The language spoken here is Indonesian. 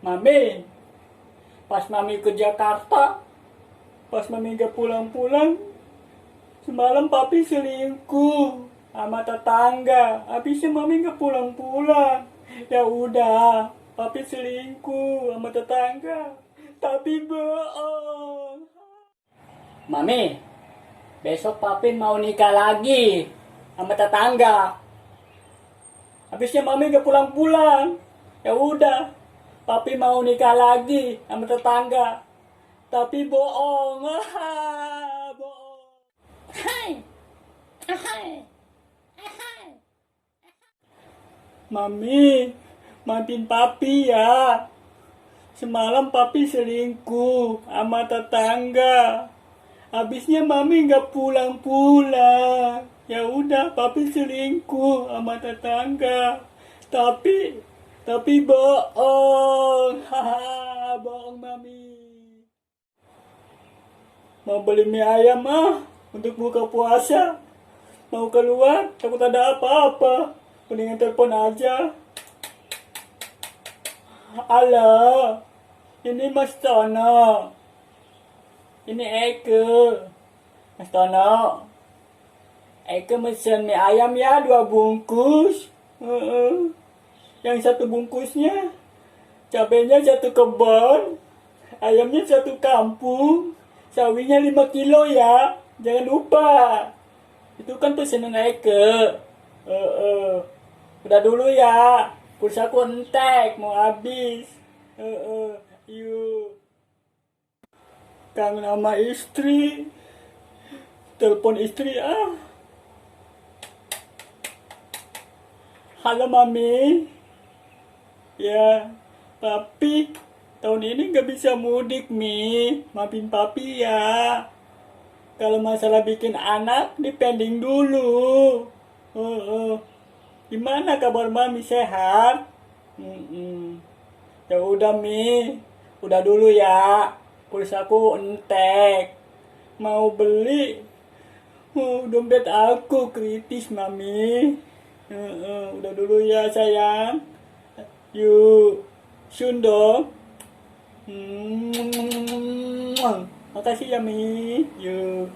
Mami, pas Mami ke Jakarta, pas Mami gak pulang-pulang, semalam Papi selingkuh sama tetangga. Habisnya Mami gak pulang-pulang. Ya udah, Papi selingkuh sama tetangga. Tapi bohong. Mami, besok Papi mau nikah lagi sama tetangga. Habisnya Mami gak pulang-pulang. Ya udah, Papi mau nikah lagi sama tetangga. Tapi bohong. Bohong. Hai. Hai. Hai. Mami, maafin Papi ya. Semalam Papi selingkuh sama tetangga. Habisnya Mami gak pulang-pulang. Ya udah, Papi selingkuh sama tetangga. Tapi bohong. Haha, bohong Mami. Mau beli mie ayam untuk buka puasa. Mau keluar, takut ada apa-apa. Mendingan telepon aja. Halo, ini Mas Tono. Ini Eke. Mas Tono, Eke mesen mie ayam ya 2 bungkus. Yang 1 bungkusnya cabenya 1 kebon, ayamnya 1 kampung, sawinya 5 kilo ya. Jangan lupa. Itu kan pesanan Eke. Udah dulu ya. Pulsaku entek mau habis. Yuk. Kangen sama istri. Telepon istri Halo Mami. Ya, Papi tahun ini gak bisa mudik Mi. Maafin Papi ya. Kalau masalah bikin anak dipending dulu. Gimana kabar Mami, sehat? Ya udah Mi, udah dulu ya. Pulsaku entek. Mau beli dompet aku kritis Mami. Udah dulu ya sayang. Yuk, soon dong. Makasih ya Mi. Yuk.